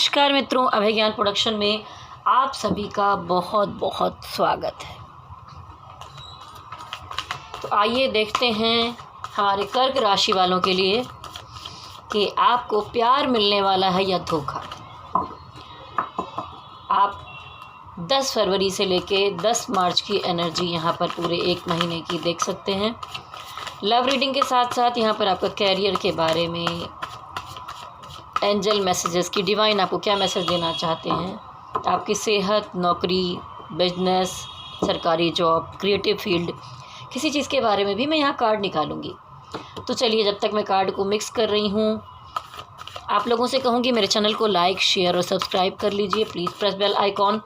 नमस्कार मित्रों, अभय ज्ञान प्रोडक्शन में आप सभी का बहुत बहुत स्वागत है। तो आइए देखते हैं हमारे कर्क राशि वालों के लिए कि आपको प्यार मिलने वाला है या धोखा। आप 10 फरवरी से लेके 10 मार्च की एनर्जी यहाँ पर पूरे एक महीने की देख सकते हैं। लव रीडिंग के साथ साथ यहाँ पर आपका कैरियर के बारे में एंजल मैसेजेस की डिवाइन आपको क्या मैसेज देना चाहते हैं, आपकी सेहत, नौकरी, बिजनेस, सरकारी जॉब, क्रिएटिव फील्ड, किसी चीज़ के बारे में भी मैं यहाँ कार्ड निकालूंगी। तो चलिए, जब तक मैं कार्ड को मिक्स कर रही हूँ, आप लोगों से कहूँगी मेरे चैनल को लाइक, शेयर और सब्सक्राइब कर लीजिए। प्लीज़ प्रेस बेल आइकॉन,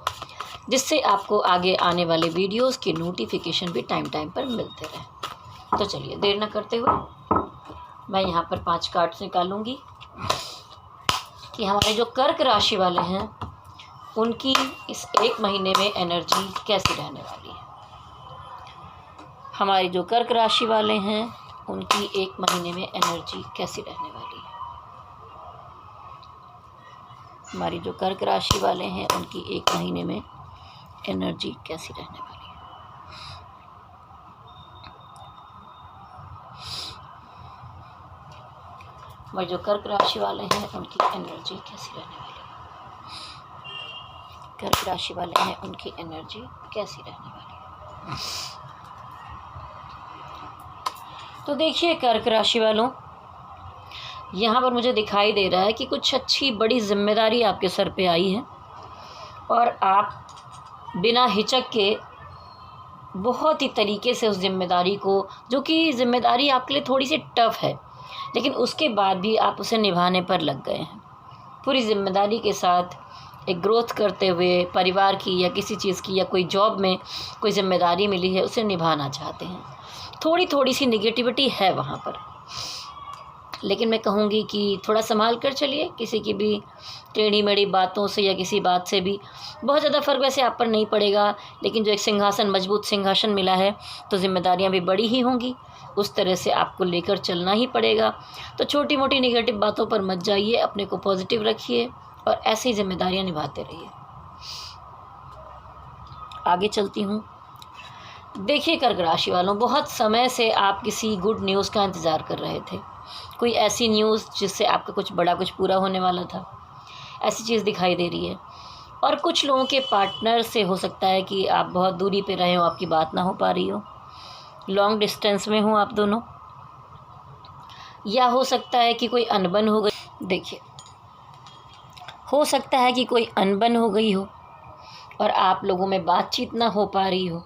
जिससे आपको आगे आने वाले वीडियोज़ के नोटिफिकेशन भी टाइम पर मिलते रहें। तो चलिए, देर न करते हुए मैं यहाँ पर 5 कार्ड्स निकालूंगी कि हमारे जो कर्क राशि वाले हैं उनकी इस एक महीने में एनर्जी कैसी रहने वाली है। हमारी जो कर्क राशि वाले हैं उनकी एक महीने में एनर्जी कैसी रहने वाली है। हमारी जो कर्क राशि वाले हैं उनकी एक महीने में एनर्जी कैसी रहने वाली है। हमारे जो कर्क राशि वाले हैं उनकी एनर्जी कैसी रहने वाली है। कर्क राशि वाले हैं उनकी एनर्जी कैसी रहने वाली है। तो देखिए कर्क राशि वालों, यहाँ पर मुझे दिखाई दे रहा है कि कुछ अच्छी बड़ी जिम्मेदारी आपके सर पे आई है और आप बिना हिचक के बहुत ही तरीके से उस जिम्मेदारी को, जो कि जिम्मेदारी आपके लिए थोड़ी सी टफ है, लेकिन उसके बाद भी आप उसे निभाने पर लग गए हैं। पूरी जिम्मेदारी के साथ एक ग्रोथ करते हुए परिवार की या किसी चीज़ की या कोई जॉब में कोई जिम्मेदारी मिली है, उसे निभाना चाहते हैं। थोड़ी सी निगेटिविटी है वहाँ पर, लेकिन मैं कहूँगी कि थोड़ा संभाल कर चलिए। किसी की भी टेढ़ी मेढ़ी बातों से या किसी बात से भी बहुत ज़्यादा फ़र्क वैसे आप पर नहीं पड़ेगा, लेकिन जो एक सिंहासन, मजबूत सिंहासन मिला है तो जिम्मेदारियाँ भी बड़ी ही होंगी, उस तरह से आपको लेकर चलना ही पड़ेगा। तो छोटी मोटी नेगेटिव बातों पर मत जाइए, अपने को पॉजिटिव रखिए और ऐसी जिम्मेदारियां निभाते रहिए। आगे चलती हूँ। देखिए कर्क राशि वालों, बहुत समय से आप किसी गुड न्यूज़ का इंतज़ार कर रहे थे। कोई ऐसी न्यूज़ जिससे आपका कुछ बड़ा कुछ पूरा होने वाला था, ऐसी चीज़ दिखाई दे रही है। और कुछ लोगों के पार्टनर से हो सकता है कि आप बहुत दूरी पे रहे हो, आपकी बात ना हो पा रही हो, लॉन्ग डिस्टेंस में हो आप दोनों, या हो सकता है कि कोई अनबन हो गई। देखिए, हो सकता है कि कोई अनबन हो गई हो और आप लोगों में बातचीत ना हो पा रही हो,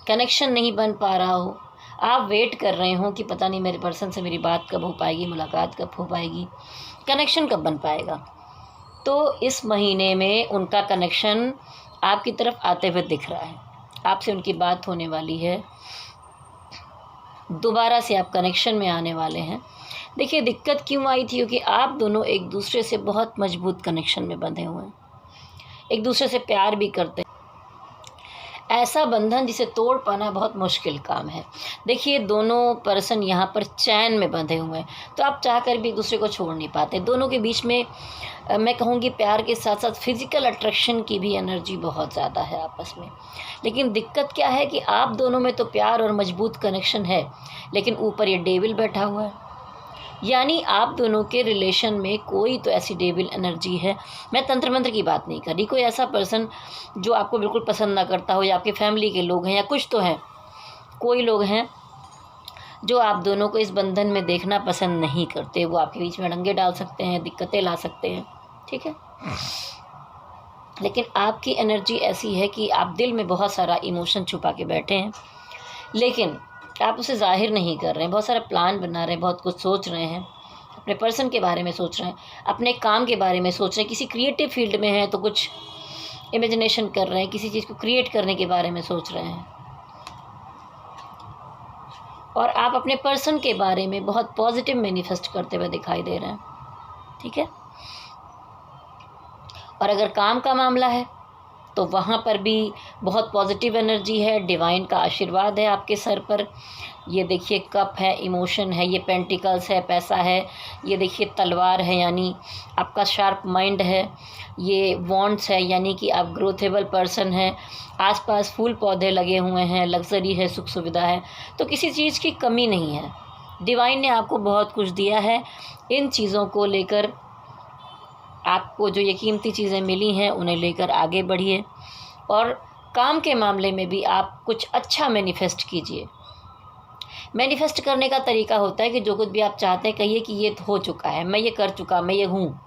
कनेक्शन नहीं बन पा रहा हो। आप वेट कर रहे हो कि पता नहीं मेरे पर्सन से मेरी बात कब हो पाएगी, मुलाकात कब हो पाएगी, कनेक्शन कब बन पाएगा। तो इस महीने में उनका कनेक्शन आपकी तरफ आते हुए दिख रहा है, आपसे उनकी बात होने वाली है, दोबारा से आप कनेक्शन में आने वाले हैं। देखिए दिक्कत क्यों आई थी, क्योंकि आप दोनों एक दूसरे से बहुत मजबूत कनेक्शन में बंधे हुए हैं, एक दूसरे से प्यार भी करते हैं। ऐसा बंधन जिसे तोड़ पाना बहुत मुश्किल काम है। देखिए दोनों पर्सन यहाँ पर चैन में बंधे हुए हैं, तो आप चाहकर भी एक दूसरे को छोड़ नहीं पाते। दोनों के बीच में मैं कहूँगी प्यार के साथ साथ फिज़िकल अट्रैक्शन की भी एनर्जी बहुत ज़्यादा है आपस में। लेकिन दिक्कत क्या है कि आप दोनों में तो प्यार और मजबूत कनेक्शन है, लेकिन ऊपर ये डेविल बैठा हुआ है, यानी आप दोनों के रिलेशन में कोई तो ऐसी डेविल एनर्जी है। मैं तंत्र मंत्र की बात नहीं कर रही, कोई ऐसा पर्सन जो आपको बिल्कुल पसंद ना करता हो, या आपकी फैमिली के लोग हैं, या कुछ तो हैं, कोई लोग हैं जो आप दोनों को इस बंधन में देखना पसंद नहीं करते। वो आपके बीच में अड़ंगे डाल सकते हैं, दिक्कतें ला सकते हैं, ठीक है। लेकिन आपकी एनर्जी ऐसी है कि आप दिल में बहुत सारा इमोशन छुपा के बैठे हैं, लेकिन आप उसे जाहिर नहीं कर रहे हैं। बहुत सारा प्लान बना रहे हैं, बहुत कुछ सोच रहे हैं, अपने पर्सन के बारे में सोच रहे हैं, अपने काम के बारे में सोच रहे हैं। किसी क्रिएटिव फील्ड में हैं तो कुछ इमेजिनेशन कर रहे हैं, किसी चीज़ को क्रिएट करने के बारे में सोच रहे हैं, और आप अपने पर्सन के बारे में बहुत पॉजिटिव मैनिफेस्ट करते हुए दिखाई दे रहे हैं, ठीक है। और अगर काम का मामला है तो वहाँ पर भी बहुत पॉजिटिव एनर्जी है, डिवाइन का आशीर्वाद है आपके सर पर। ये देखिए कप है, इमोशन है, ये पेंटिकल्स है, पैसा है, ये देखिए तलवार है यानी आपका शार्प माइंड है, ये वॉन्ड्स है यानी कि आप ग्रोथेबल पर्सन हैं, आसपास फूल पौधे लगे हुए हैं, लग्जरी है, सुख सुविधा है, तो किसी चीज़ की कमी नहीं है। डिवाइन ने आपको बहुत कुछ दिया है। इन चीज़ों को लेकर, आपको जो ये कीमती चीज़ें मिली हैं उन्हें लेकर आगे बढ़िए, और काम के मामले में भी आप कुछ अच्छा मैनिफेस्ट कीजिए। मैनिफेस्ट करने का तरीका होता है कि जो कुछ भी आप चाहते हैं कहिए कि ये हो चुका है, मैं ये कर चुका, मैं ये हूँ।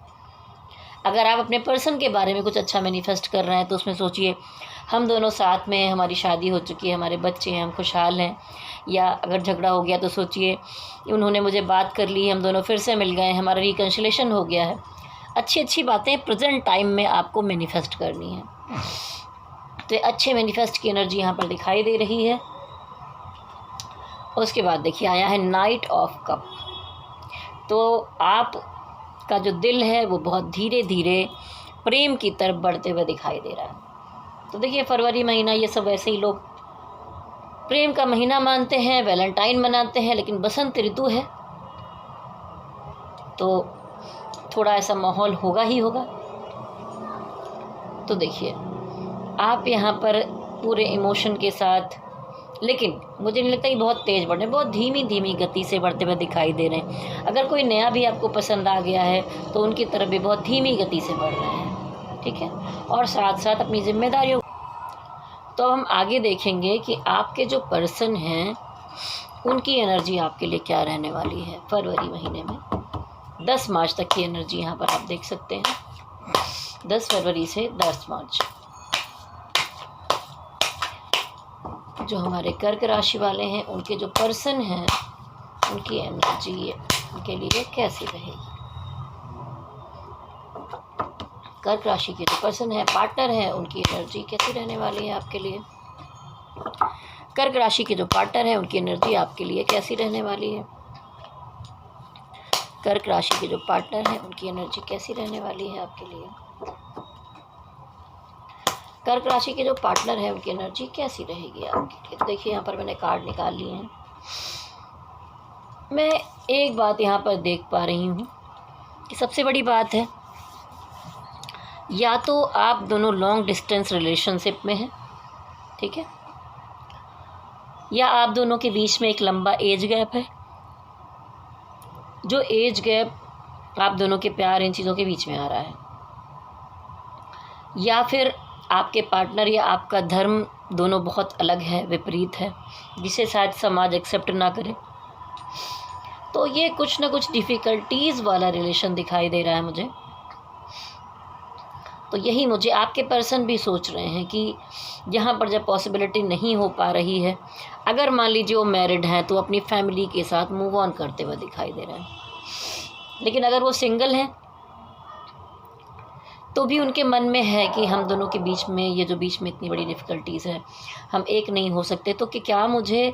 अगर आप अपने पर्सन के बारे में कुछ अच्छा मैनिफेस्ट कर रहे हैं तो उसमें सोचिए हम दोनों साथ में हैं, हमारी शादी हो चुकी है, हमारे बच्चे हैं, हम खुशहाल हैं। या अगर झगड़ा हो गया तो सोचिए उन्होंने मुझे बात कर ली, हम दोनों फिर से मिल गए, हमारा रिकन्सिलेशन हो गया है। अच्छी अच्छी बातें प्रेजेंट टाइम में आपको मैनिफेस्ट करनी है। तो अच्छे मैनिफेस्ट की एनर्जी यहाँ पर दिखाई दे रही है। उसके बाद देखिए आया है नाइट ऑफ कप। तो आप का जो दिल है वो बहुत धीरे धीरे प्रेम की तरफ बढ़ते हुए दिखाई दे रहा है। तो देखिए फरवरी महीना ये सब ऐसे ही लोग प्रेम का महीना मानते हैं, वैलेंटाइन मनाते हैं, लेकिन बसंत ऋतु है तो थोड़ा ऐसा माहौल होगा ही होगा। तो देखिए आप यहाँ पर पूरे इमोशन के साथ, लेकिन मुझे नहीं लगता कि बहुत तेज़ बढ़ रहे हैं, बहुत धीमी धीमी गति से बढ़ते हुए दिखाई दे रहे हैं। अगर कोई नया भी आपको पसंद आ गया है तो उनकी तरफ भी बहुत धीमी गति से बढ़ रहे हैं, ठीक है। और साथ साथ अपनी जिम्मेदारियों। तो हम आगे देखेंगे कि आपके जो पर्सन हैं उनकी एनर्जी आपके लिए क्या रहने वाली है फरवरी महीने में। 10 मार्च तक की एनर्जी यहाँ पर आप देख सकते हैं, 10 फरवरी से 10 मार्च। जो हमारे कर्क राशि वाले हैं उनके जो पर्सन हैं उनकी एनर्जी उनके लिए कैसी रहेगी। कर्क राशि के जो पर्सन है, पार्टनर है, उनकी एनर्जी कैसी रहने वाली है आपके लिए। कर्क राशि के जो पार्टनर है उनकी एनर्जी आपके लिए कैसी रहने वाली है। कर्क राशि के जो पार्टनर है उनकी एनर्जी कैसी रहने वाली है आपके लिए। कर्क राशि के जो पार्टनर है उनकी एनर्जी कैसी रहेगी आपके लिए। तो देखिए यहाँ पर मैंने कार्ड निकाल लिए हैं। मैं एक बात यहाँ पर देख पा रही हूँ कि सबसे बड़ी बात है, या तो आप दोनों लॉन्ग डिस्टेंस रिलेशनशिप में हैं, ठीक है, या आप दोनों के बीच में एक लंबा एज गैप है। जो एज गैप आप दोनों के प्यार इन चीज़ों के बीच में आ रहा है, या फिर आपके पार्टनर या आपका धर्म दोनों बहुत अलग है, विपरीत है, जिसे शायद समाज एक्सेप्ट ना करे। तो ये कुछ ना कुछ डिफ़िकल्टीज़ वाला रिलेशन दिखाई दे रहा है मुझे। तो यही मुझे आपके पर्सन भी सोच रहे हैं कि यहाँ पर जब पॉसिबिलिटी नहीं हो पा रही है, अगर मान लीजिए वो मैरिड हैं तो अपनी फैमिली के साथ मूव ऑन करते हुए दिखाई दे रहे हैं, लेकिन अगर वो सिंगल हैं तो भी उनके मन में है कि हम दोनों के बीच में ये जो बीच में इतनी बड़ी डिफ़िकल्टीज़ है, हम एक नहीं हो सकते। तो कि क्या मुझे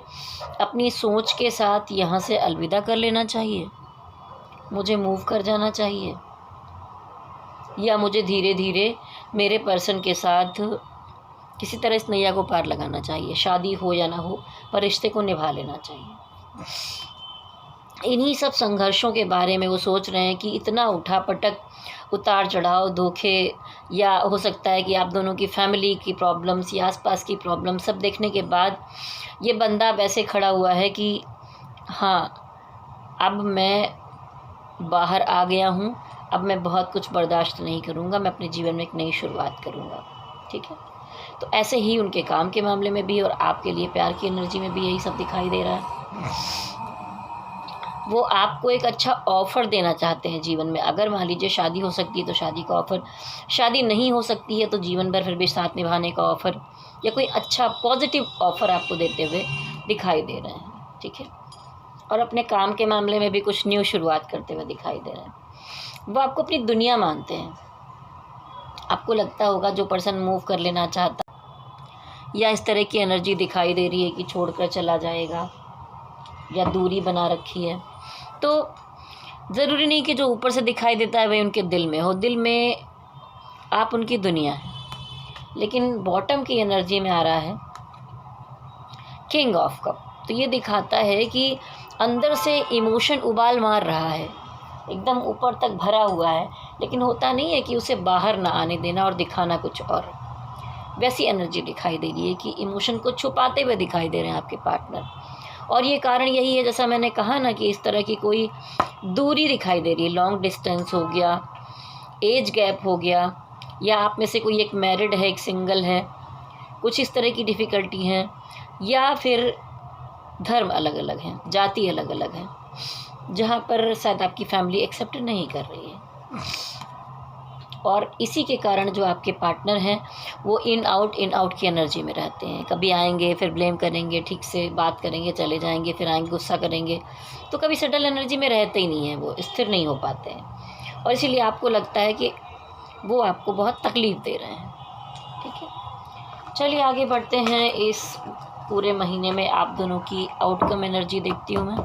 अपनी सोच के साथ यहाँ से अलविदा कर लेना चाहिए, मुझे मूव कर जाना चाहिए, या मुझे धीरे धीरे मेरे पर्सन के साथ किसी तरह इस नैया को पार लगाना चाहिए। शादी हो या ना हो, पर रिश्ते को निभा लेना चाहिए। इन्हीं सब संघर्षों के बारे में वो सोच रहे हैं कि इतना उठापटक, उतार चढ़ाव, धोखे, या हो सकता है कि आप दोनों की फैमिली की प्रॉब्लम्स या आसपास की प्रॉब्लम सब देखने के बाद ये बंदा वैसे खड़ा हुआ है कि हाँ, अब मैं बाहर आ गया हूँ, अब मैं बहुत कुछ बर्दाश्त नहीं करूँगा, मैं अपने जीवन में एक नई शुरुआत करूँगा, ठीक है। तो ऐसे ही उनके काम के मामले में भी और आपके लिए प्यार की एनर्जी में भी यही सब दिखाई दे रहा है। वो आपको एक अच्छा ऑफ़र देना चाहते हैं जीवन में। अगर मान लीजिए शादी हो सकती है तो शादी का ऑफ़र, शादी नहीं हो सकती है तो जीवन भर फिर भी साथ निभाने का ऑफ़र, या कोई अच्छा पॉजिटिव ऑफ़र आपको देते हुए दिखाई दे रहे हैं, ठीक है। और अपने काम के मामले में भी कुछ न्यू शुरुआत करते हुए दिखाई दे रहे हैं। वो आपको अपनी दुनिया मानते हैं। आपको लगता होगा जो पर्सन मूव कर लेना चाहता, या इस तरह की एनर्जी दिखाई दे रही है कि छोड़कर चला जाएगा या दूरी बना रखी है, तो ज़रूरी नहीं कि जो ऊपर से दिखाई देता है वही उनके दिल में हो। दिल में आप उनकी दुनिया है, लेकिन बॉटम की एनर्जी में आ रहा है किंग ऑफ कप। तो ये दिखाता है कि अंदर से इमोशन उबाल मार रहा है, एकदम ऊपर तक भरा हुआ है, लेकिन होता नहीं है कि उसे बाहर ना आने देना और दिखाना कुछ और। वैसी एनर्जी दिखाई दे रही है कि इमोशन को छुपाते हुए दिखाई दे रहे हैं आपके पार्टनर। और ये कारण यही है, जैसा मैंने कहा ना, कि इस तरह की कोई दूरी दिखाई दे रही है। लॉन्ग डिस्टेंस हो गया, एज गैप हो गया, या आप में से कोई एक मैरिड है, एक सिंगल है, कुछ इस तरह की डिफ़िकल्टी हैं, या फिर धर्म अलग अलग हैं, जाति अलग अलग है, जहाँ पर शायद आपकी फैमिली एक्सेप्ट नहीं कर रही है। और इसी के कारण जो आपके पार्टनर हैं वो इन आउट की एनर्जी में रहते हैं। कभी आएंगे, फिर ब्लेम करेंगे, ठीक से बात करेंगे, चले जाएंगे, फिर आएंगे, गुस्सा करेंगे। तो कभी सेटल एनर्जी में रहते ही नहीं हैं, वो स्थिर नहीं हो पाते हैं, और इसीलिए आपको लगता है कि वो आपको बहुत तकलीफ़ दे रहे हैं। ठीक है, चलिए आगे बढ़ते हैं। इस पूरे महीने में आप दोनों की आउटकम एनर्जी देखती हूँ मैं।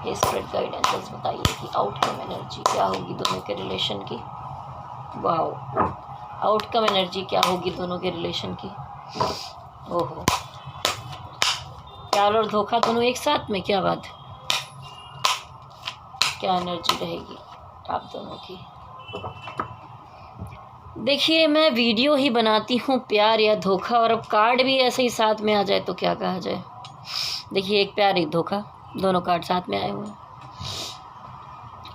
ये स्प्रेड गाइडेंसेस बताइए कि आउटकम एनर्जी क्या होगी दोनों के रिलेशन की। वाओ, आउटकम एनर्जी क्या होगी दोनों के रिलेशन की। ओहो, प्यार और धोखा दोनों एक साथ में, क्या बात है। क्या एनर्जी रहेगी आप दोनों की। देखिए, मैं वीडियो ही बनाती हूँ प्यार या धोखा, और अब कार्ड भी ऐसे ही साथ में आ जाए तो क्या कहा जाए। देखिए, एक प्यार एक धोखा, दोनों कार्ड साथ में आए हुए हैं।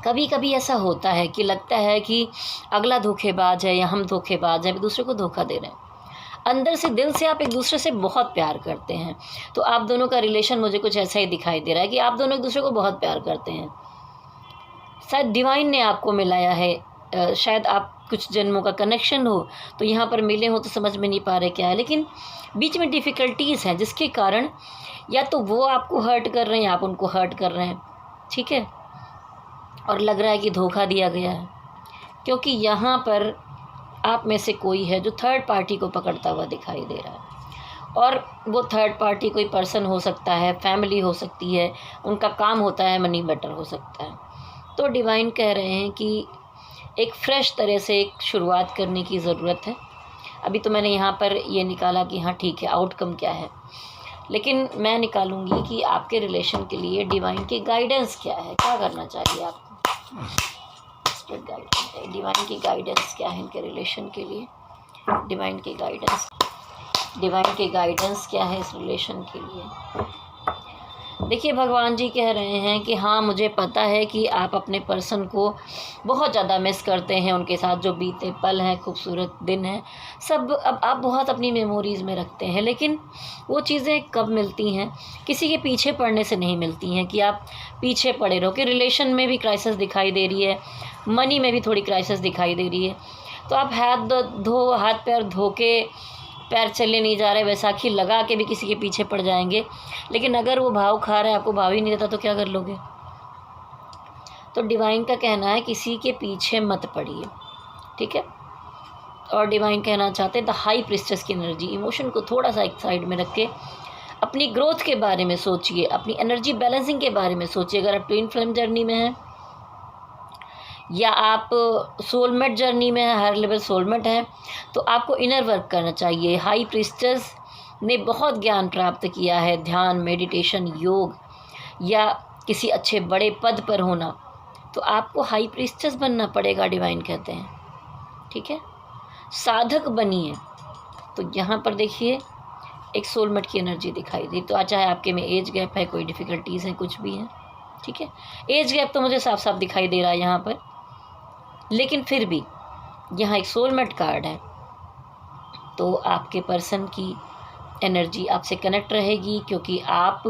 कभी कभी ऐसा होता है कि लगता है कि अगला धोखेबाज है या हम धोखेबाज हैं, एक दूसरे को धोखा दे रहे हैं। अंदर से, दिल से आप एक दूसरे से बहुत प्यार करते हैं। तो आप दोनों का रिलेशन मुझे कुछ ऐसा ही दिखाई दे रहा है कि आप दोनों एक दूसरे को बहुत प्यार करते हैं। शायद डिवाइन ने आपको मिलाया है, शायद आप कुछ जन्मों का कनेक्शन हो, तो यहाँ पर मिले हो तो समझ में नहीं पा रहे क्या है, लेकिन बीच में डिफ़िकल्टीज़ हैं जिसके कारण या तो वो आपको हर्ट कर रहे हैं या आप उनको हर्ट कर रहे हैं। ठीक है, और लग रहा है कि धोखा दिया गया है, क्योंकि यहाँ पर आप में से कोई है जो थर्ड पार्टी को पकड़ता हुआ दिखाई दे रहा है। और वो थर्ड पार्टी कोई पर्सन हो सकता है, फैमिली हो सकती है, उनका काम होता है मनी मैटर हो सकता है। तो डिवाइन कह रहे हैं कि एक फ़्रेश तरह से एक शुरुआत करने की ज़रूरत है। अभी तो मैंने यहाँ पर ये निकाला कि हाँ ठीक है, आउटकम क्या है, लेकिन मैं निकालूंगी कि आपके रिलेशन के लिए डिवाइन की गाइडेंस क्या है, क्या करना चाहिए आपको। स्पिरिट गाइडेंस, डिवाइन की गाइडेंस क्या है इनके रिलेशन के लिए। डिवाइन की गाइडेंस क्या है इस रिलेशन के लिए। देखिए, भगवान जी कह रहे हैं कि हाँ, मुझे पता है कि आप अपने पर्सन को बहुत ज़्यादा मिस करते हैं, उनके साथ जो बीते पल हैं, खूबसूरत दिन हैं, सब अब आप बहुत अपनी मेमोरीज़ में रखते हैं। लेकिन वो चीज़ें कब मिलती हैं, किसी के पीछे पड़ने से नहीं मिलती हैं कि आप पीछे पड़े रहो। कि रिलेशन में भी क्राइसिस दिखाई दे रही है, मनी में भी थोड़ी क्राइसिस दिखाई दे रही है, तो आप हाथ पैर धो के पैर चलने नहीं जा रहे, बैसाखी लगा के भी किसी के पीछे पड़ जाएंगे, लेकिन अगर वो भाव खा रहा है, आपको भाव ही नहीं देता, तो क्या कर लोगे। तो डिवाइन का कहना है किसी के पीछे मत पड़िए। ठीक है, और डिवाइन कहना चाहते हैं द हाई प्रिस्टेस की एनर्जी, इमोशन को थोड़ा सा एक साइड में रख के अपनी ग्रोथ के बारे में सोचिए, अपनी एनर्जी बैलेंसिंग के बारे में सोचिए। अगर आप ट्विन फ्लेम जर्नी में हैं या आप सोलमेट जर्नी में है, हर लेवल सोलमेट है, तो आपको इनर वर्क करना चाहिए। हाई प्रीस्टेस ने बहुत ज्ञान प्राप्त किया है, ध्यान, मेडिटेशन, योग, या किसी अच्छे बड़े पद पर होना, तो आपको हाई प्रीस्टेस बनना पड़ेगा, डिवाइन कहते हैं। ठीक है, साधक बनिए। तो यहाँ पर देखिए एक सोलमेट की एनर्जी दिखाई दी। तो चाहे आपके में एज गैप है, कोई डिफ़िकल्टीज़ हैं, कुछ भी हैं, ठीक है, एज गैप तो मुझे साफ साफ दिखाई दे रहा है यहाँ पर, लेकिन फिर भी यहाँ एक सोलमेट कार्ड है, तो आपके पर्सन की एनर्जी आपसे कनेक्ट रहेगी, क्योंकि आप,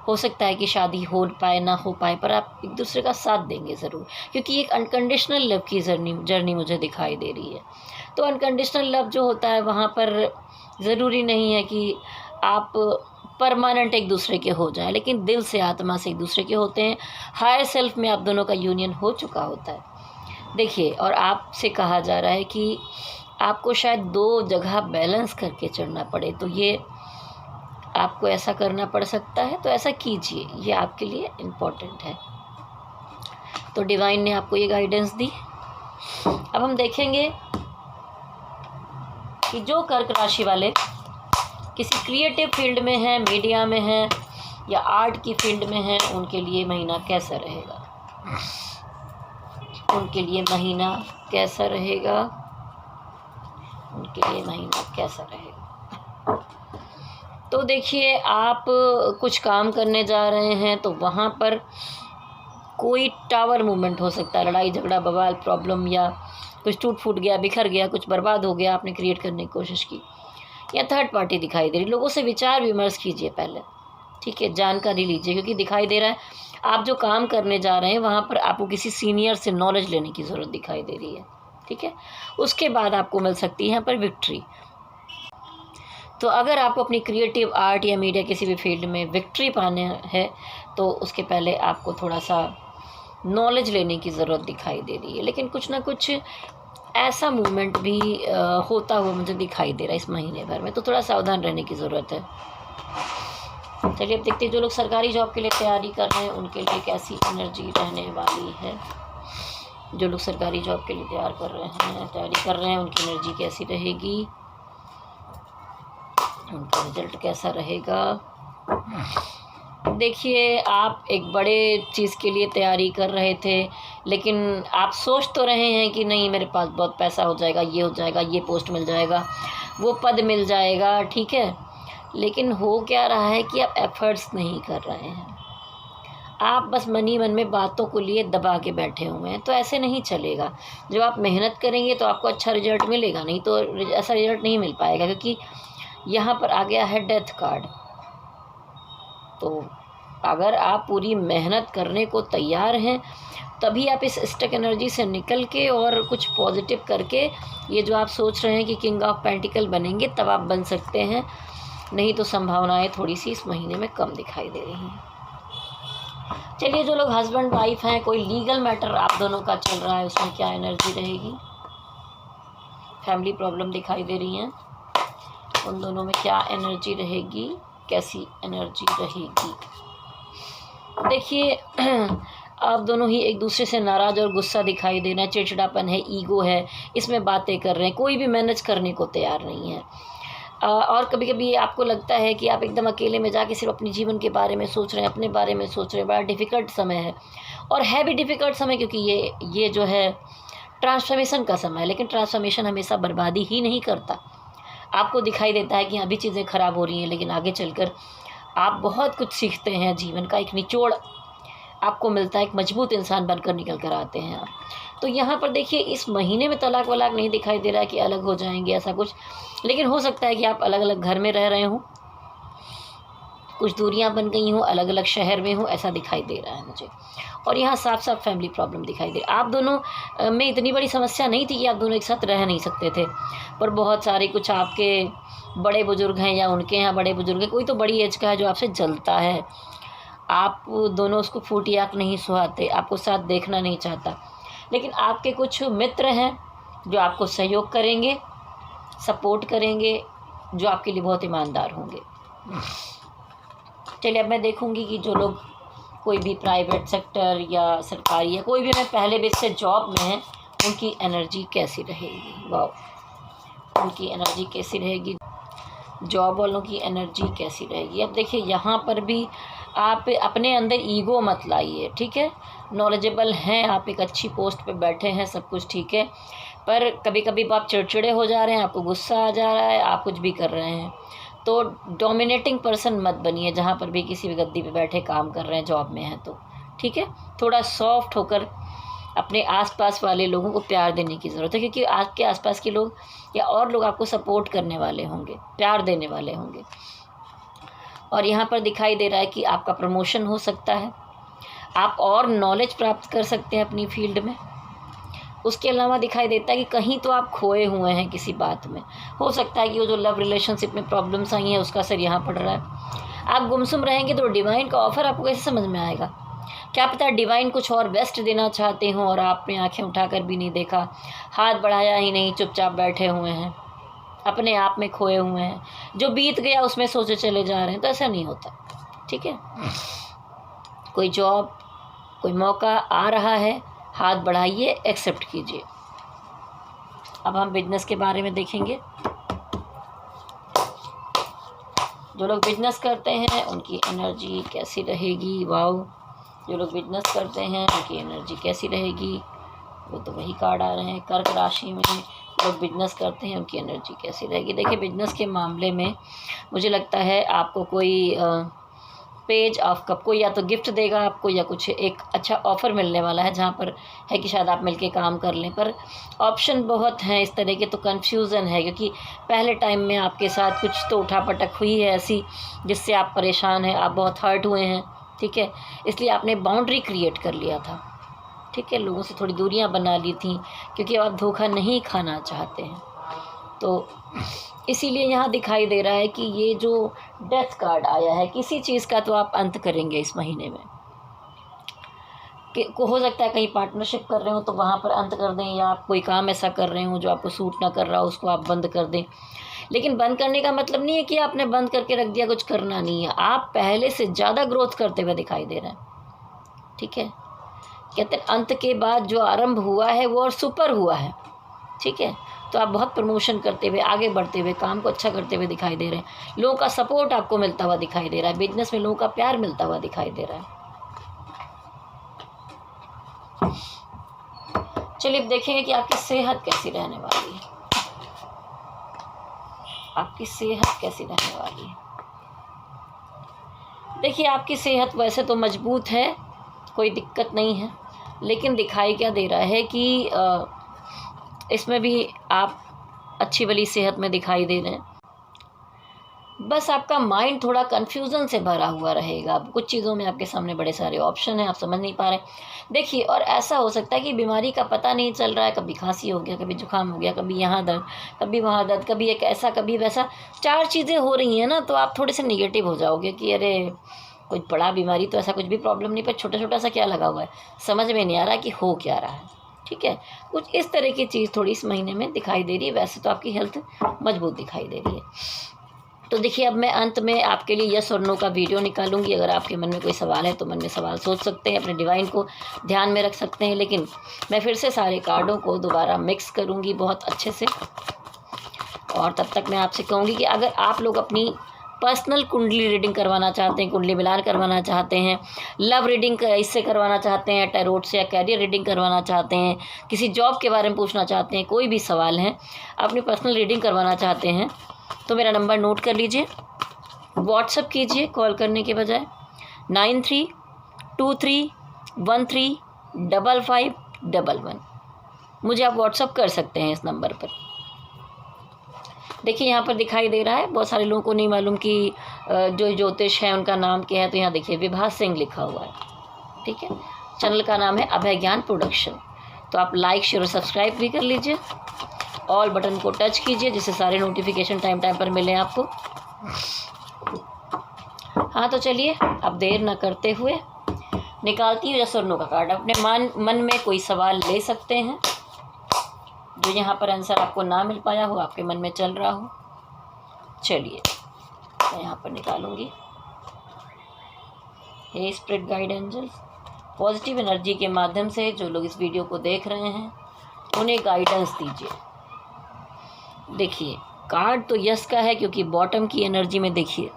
हो सकता है कि शादी हो पाए ना हो पाए, पर आप एक दूसरे का साथ देंगे ज़रूर, क्योंकि एक अनकंडीशनल लव की जर्नी मुझे दिखाई दे रही है। तो अनकंडीशनल लव जो होता है, वहाँ पर ज़रूरी नहीं है कि आप परमानेंट एक दूसरे के हो जाएं, लेकिन दिल से, आत्मा से एक दूसरे के होते हैं। हायर सेल्फ में आप दोनों का यूनियन हो चुका होता है। देखिए, और आपसे कहा जा रहा है कि आपको शायद 2 जगह बैलेंस करके चढ़ना पड़े, तो ये आपको ऐसा करना पड़ सकता है, तो ऐसा कीजिए, ये आपके लिए इम्पोर्टेंट है। तो डिवाइन ने आपको ये गाइडेंस दी। अब हम देखेंगे कि जो कर्क राशि वाले किसी क्रिएटिव फील्ड में हैं, मीडिया में हैं या आर्ट की फील्ड में हैं, उनके लिए महीना कैसा रहेगा, उनके लिए महीना कैसा रहेगा, उनके लिए महीना कैसा रहेगा। तो देखिए, आप कुछ काम करने जा रहे हैं तो वहाँ पर कोई टावर मूवमेंट हो सकता है, लड़ाई झगड़ा बवाल प्रॉब्लम, या कुछ टूट फूट गया, बिखर गया, कुछ बर्बाद हो गया, आपने क्रिएट करने की कोशिश की, या थर्ड पार्टी दिखाई दे रही। लोगों से विचार विमर्श कीजिए पहले, ठीक है, जानकारी लीजिए, क्योंकि दिखाई दे रहा है आप जो काम करने जा रहे हैं वहाँ पर आपको किसी सीनियर से नॉलेज लेने की ज़रूरत दिखाई दे रही है, ठीक है। उसके बाद आपको मिल सकती है यहाँ पर विक्ट्री। तो अगर आपको अपनी क्रिएटिव आर्ट या मीडिया किसी भी फील्ड में विक्ट्री पाने है तो उसके पहले आपको थोड़ा सा नॉलेज लेने की ज़रूरत दिखाई दे रही है। लेकिन कुछ ना कुछ ऐसा मूवमेंट भी होता हुआ मुझे दिखाई दे रहा है इस महीने भर में, तो थोड़ा सावधान रहने की ज़रूरत है। चलिए अब देखते हैं जो लोग सरकारी जॉब के लिए तैयारी कर रहे हैं उनके लिए कैसी एनर्जी रहने वाली है। जो लोग सरकारी जॉब के लिए तैयारी कर रहे हैं उनकी एनर्जी कैसी रहेगी, उनका रिजल्ट कैसा रहेगा। देखिए, आप एक बड़े चीज़ के लिए तैयारी कर रहे थे, लेकिन आप सोच तो रहे हैं कि नहीं मेरे पास बहुत पैसा हो जाएगा, ये हो जाएगा, ये पोस्ट मिल जाएगा, वो पद मिल जाएगा, ठीक है। लेकिन हो क्या रहा है कि आप एफर्ट्स नहीं कर रहे हैं, आप बस मनी मन में बातों को लिए दबा के बैठे हुए हैं। तो ऐसे नहीं चलेगा। जब आप मेहनत करेंगे तो आपको अच्छा रिजल्ट मिलेगा, नहीं तो ऐसा रिजल्ट नहीं मिल पाएगा, क्योंकि यहाँ पर आ गया है डेथ कार्ड। तो अगर आप पूरी मेहनत करने को तैयार हैं तभी आप इस स्टक एनर्जी से निकल के और कुछ पॉजिटिव करके ये जो आप सोच रहे हैं कि किंग ऑफ पेंटिकल बनेंगे तब आप बन सकते हैं, नहीं तो संभावनाएं थोड़ी सी इस महीने में कम दिखाई दे रही हैं। चलिए, जो लोग हस्बैंड वाइफ हैं, कोई लीगल मैटर आप दोनों का चल रहा है, उसमें क्या एनर्जी रहेगी। फैमिली प्रॉब्लम दिखाई दे रही हैं, उन दोनों में क्या एनर्जी रहेगी, कैसी एनर्जी रहेगी। देखिए, आप दोनों ही एक दूसरे से नाराज़ और गुस्सा दिखाई दे रहे हैं, चिड़चिड़ापन है, ईगो है, इसमें बातें कर रहे हैं, कोई भी मैनेज करने को तैयार नहीं है। और कभी कभी आपको लगता है कि आप एकदम अकेले में जाके सिर्फ अपने जीवन के बारे में सोच रहे हैं, अपने बारे में सोच रहे हैं। बड़ा डिफ़िकल्ट समय है, और है भी डिफ़िकल्ट समय, क्योंकि ये जो है ट्रांसफॉर्मेशन का समय है। लेकिन ट्रांसफॉर्मेशन हमेशा बर्बादी ही नहीं करता। आपको दिखाई देता है कि अभी चीज़ें ख़राब हो रही हैं, लेकिन आगे चलकर आप बहुत कुछ सीखते हैं, जीवन का एक निचोड़ आपको मिलता है, एक मजबूत इंसान बनकर निकल कर आते हैं आप। तो यहाँ पर देखिए, इस महीने में तलाक वलाक नहीं दिखाई दे रहा है कि अलग हो जाएंगे ऐसा कुछ, लेकिन हो सकता है कि आप अलग अलग घर में रह रहे हों, कुछ दूरियां बन गई हों, अलग अलग शहर में हों, ऐसा दिखाई दे रहा है मुझे। और यहाँ साफ साफ फैमिली प्रॉब्लम दिखाई दे रही है। आप दोनों में इतनी बड़ी समस्या नहीं थी कि आप दोनों एक साथ रह नहीं सकते थे, पर बहुत सारे कुछ आपके बड़े बुजुर्ग हैं या उनके यहाँ बड़े बुजुर्ग हैं, कोई तो बड़ी एज का है जो आपसे जलता है। आप दोनों उसको फूटी आँख नहीं सुहाते, आपको साथ देखना नहीं चाहता। लेकिन आपके कुछ मित्र हैं जो आपको सहयोग करेंगे, सपोर्ट करेंगे, जो आपके लिए बहुत ईमानदार होंगे। चलिए, अब मैं देखूंगी कि जो लोग कोई भी प्राइवेट सेक्टर या सरकारी या कोई भी मैं पहले बेस से जॉब में है, उनकी एनर्जी कैसी रहेगी। वाह, उनकी एनर्जी कैसी रहेगी, जॉब वालों की एनर्जी कैसी रहेगी। अब देखिए, यहाँ पर भी आप अपने अंदर ईगो मत लाइए, ठीक है। नॉलेजेबल हैं, आप एक अच्छी पोस्ट पे बैठे हैं, सब कुछ ठीक है, पर कभी कभी आप चिड़चिड़े हो जा रहे हैं, आपको गुस्सा आ जा रहा है, आप कुछ भी कर रहे हैं, तो डोमिनेटिंग पर्सन मत बनिए। जहाँ पर भी किसी भी गद्दी पे बैठे काम कर रहे हैं, जॉब में हैं, तो ठीक है, थोड़ा सॉफ्ट होकर अपने आसपास वाले लोगों को प्यार देने की ज़रूरत है, क्योंकि आपके आसपास के लोग या और लोग आपको सपोर्ट करने वाले होंगे, प्यार देने वाले होंगे। और यहाँ पर दिखाई दे रहा है कि आपका प्रमोशन हो सकता है, आप और नॉलेज प्राप्त कर सकते हैं अपनी फील्ड में। उसके अलावा दिखाई देता है कि कहीं तो आप खोए हुए हैं किसी बात में। हो सकता है कि वो जो लव रिलेशनशिप में प्रॉब्लम्स आई हैं उसका असर यहाँ पड़ रहा है। आप गुमसुम रहेंगे तो डिवाइन का ऑफ़र आपको कैसे समझ में आएगा। क्या पता डिवाइन कुछ और बेस्ट देना चाहते हों और आपने आंखें उठाकर भी नहीं देखा, हाथ बढ़ाया ही नहीं, चुपचाप बैठे हुए हैं, अपने आप में खोए हुए हैं, जो बीत गया उसमें सोचे चले जा रहे हैं। तो ऐसा नहीं होता, ठीक है। कोई जॉब, कोई मौका आ रहा है, हाथ बढ़ाइए, एक्सेप्ट कीजिए। अब हम बिजनेस के बारे में देखेंगे। जो लोग बिजनेस करते हैं उनकी एनर्जी कैसी रहेगी? वाओ, जो लोग बिजनेस करते हैं उनकी एनर्जी कैसी रहेगी? वो तो वही कार्ड आ रहे हैं। कर्क राशि में लोग बिजनेस करते हैं उनकी एनर्जी कैसी रहेगी? देखिए, बिजनेस के मामले में मुझे लगता है आपको कोई पेज ऑफ कप कोई या तो गिफ्ट देगा आपको, या कुछ एक अच्छा ऑफ़र मिलने वाला है, जहाँ पर है कि शायद आप मिलके काम कर लें। पर ऑप्शन बहुत हैं इस तरह के, तो कन्फ्यूज़न है, क्योंकि पहले टाइम में आपके साथ कुछ तो उठापटक हुई है ऐसी जिससे आप परेशान हैं, आप बहुत हर्ट हुए हैं, ठीक है। इसलिए आपने बाउंड्री क्रिएट कर लिया था, ठीक है, लोगों से थोड़ी दूरियां बना ली थी, क्योंकि आप धोखा नहीं खाना चाहते हैं। तो इसीलिए यहाँ दिखाई दे रहा है कि ये जो डेथ कार्ड आया है, किसी चीज़ का तो आप अंत करेंगे इस महीने में। को हो सकता है कहीं पार्टनरशिप कर रहे हो तो वहाँ पर अंत कर दें, या आप कोई काम ऐसा कर रहे हो जो आपको सूट ना कर रहा हो, उसको आप बंद कर दें। लेकिन बंद करने का मतलब नहीं है कि आपने बंद करके रख दिया, कुछ करना नहीं है। आप पहले से ज़्यादा ग्रोथ करते हुए दिखाई दे रहे हैं, ठीक है। कहते हैं अंत के बाद जो आरंभ हुआ है वो और सुपर हुआ है, ठीक है। तो आप बहुत प्रमोशन करते हुए, आगे बढ़ते हुए, काम को अच्छा करते हुए दिखाई दे रहे हैं। लोगों का सपोर्ट आपको मिलता हुआ दिखाई दे रहा है, बिजनेस में लोगों का प्यार मिलता हुआ दिखाई दे रहा है। चलिए अब देखेंगे कि आपकी सेहत कैसी रहने वाली है। आपकी सेहत कैसी रहने वाली है? देखिए, आपकी सेहत वैसे तो मजबूत है, कोई दिक्कत नहीं है, लेकिन दिखाई क्या दे रहा है कि इसमें भी आप अच्छी भली सेहत में दिखाई दे रहे हैं। बस आपका माइंड थोड़ा कन्फ्यूज़न से भरा हुआ रहेगा। कुछ चीज़ों में आपके सामने बड़े सारे ऑप्शन हैं, आप समझ नहीं पा रहे। देखिए, और ऐसा हो सकता है कि बीमारी का पता नहीं चल रहा है, कभी खांसी हो गया, कभी जुकाम हो गया, कभी यहाँ दर्द, कभी वहाँ दर्द, कभी एक ऐसा, कभी वैसा, 4 चीज़ें हो रही हैं ना, तो आप थोड़े से नेगेटिव हो जाओगे कि अरे कोई बड़ा बीमारी तो ऐसा कुछ भी प्रॉब्लम नहीं, पर छोटा छोटा सा क्या लगा हुआ है, समझ में नहीं आ रहा कि हो क्या रहा है, ठीक है। कुछ इस तरह की चीज़ थोड़ी इस महीने में दिखाई दे रही है। वैसे तो आपकी हेल्थ मजबूत दिखाई दे रही है। तो देखिए, अब मैं अंत में आपके लिए यस और नो का वीडियो निकालूंगी। अगर आपके मन में कोई सवाल है तो मन में सवाल सोच सकते हैं, अपने डिवाइन को ध्यान में रख सकते हैं। लेकिन मैं फिर से सारे कार्डों को दोबारा मिक्स करूंगी बहुत अच्छे से, और तब तक मैं आपसे कहूँगी कि अगर आप लोग अपनी पर्सनल कुंडली रीडिंग करवाना चाहते हैं, कुंडली मिलान करवाना चाहते हैं, लव रीडिंग इससे करवाना चाहते हैं, टैरोट से, या कैरियर रीडिंग करवाना चाहते हैं, किसी जॉब के बारे में पूछना चाहते हैं, कोई भी सवाल है, अपनी पर्सनल रीडिंग करवाना चाहते हैं, तो मेरा नंबर नोट कर लीजिए, व्हाट्सएप कीजिए कॉल करने के बजाय, 9323135511। मुझे आप व्हाट्सएप कर सकते हैं इस नंबर पर। देखिए, यहाँ पर दिखाई दे रहा है, बहुत सारे लोगों को नहीं मालूम कि जो ज्योतिष है उनका नाम क्या है। तो यहाँ देखिए, विभा सिंह लिखा हुआ है, ठीक है। चैनल का नाम है अभय ज्ञान प्रोडक्शन। तो आप लाइक, शेयर और सब्सक्राइब भी कर लीजिए, ऑल बटन को टच कीजिए जिससे सारे नोटिफिकेशन टाइम टाइम पर मिलें आपको। हाँ, तो चलिए अब देर ना करते हुए निकालती हूँ यस और नो का कार्ड। अपने मन में कोई सवाल ले सकते हैं, जो यहाँ पर आंसर आपको ना मिल पाया हो, आपके मन में चल रहा हो। चलिए मैं यहाँ पर निकालूंगी। Hey spirit guide angels, positive energy के माध्यम से जो लोग इस वीडियो को देख रहे हैं उन्हें गाइडेंस दीजिए। देखिए, कार्ड तो यस का है, क्योंकि बॉटम की एनर्जी में देखिए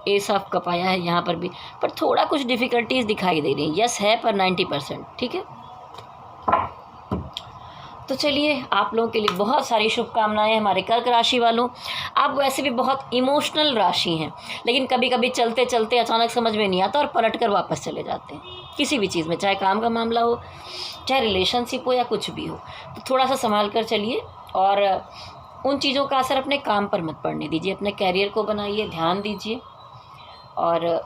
एस ऑफ कप आया है यहाँ पर भी, पर थोड़ा कुछ डिफ़िकल्टीज दिखाई दे रही हैं। यस है पर 90%, ठीक है। तो चलिए, आप लोगों के लिए बहुत सारी शुभकामनाएं हमारे कर्क राशि वालों। आप वैसे भी बहुत इमोशनल राशि हैं, लेकिन कभी कभी चलते चलते अचानक समझ में नहीं आता और पलट कर वापस चले जाते हैं किसी भी चीज़ में, चाहे काम का मामला हो, चाहे रिलेशनशिप हो, या कुछ भी हो। तो थोड़ा सा संभाल कर चलिए, और उन चीज़ों का असर अपने काम पर मत पड़ने दीजिए। अपने कैरियर को बनाइए, ध्यान दीजिए, और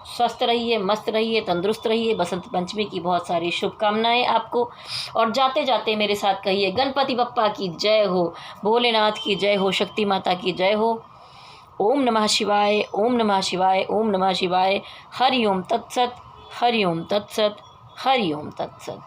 स्वस्थ रहिए, मस्त रहिए, तंदुरुस्त रहिए। बसंत पंचमी की बहुत सारी शुभकामनाएं आपको। और जाते जाते मेरे साथ कहिए, गणपति बप्पा की जय हो, भोलेनाथ की जय हो, शक्ति माता की जय हो। ओम नमः शिवाय, ओम नमः शिवाय, ओम नमः शिवाय। हरि ओम तत्सत, हरि ओम तत्सत, हरि ओम तत्सत।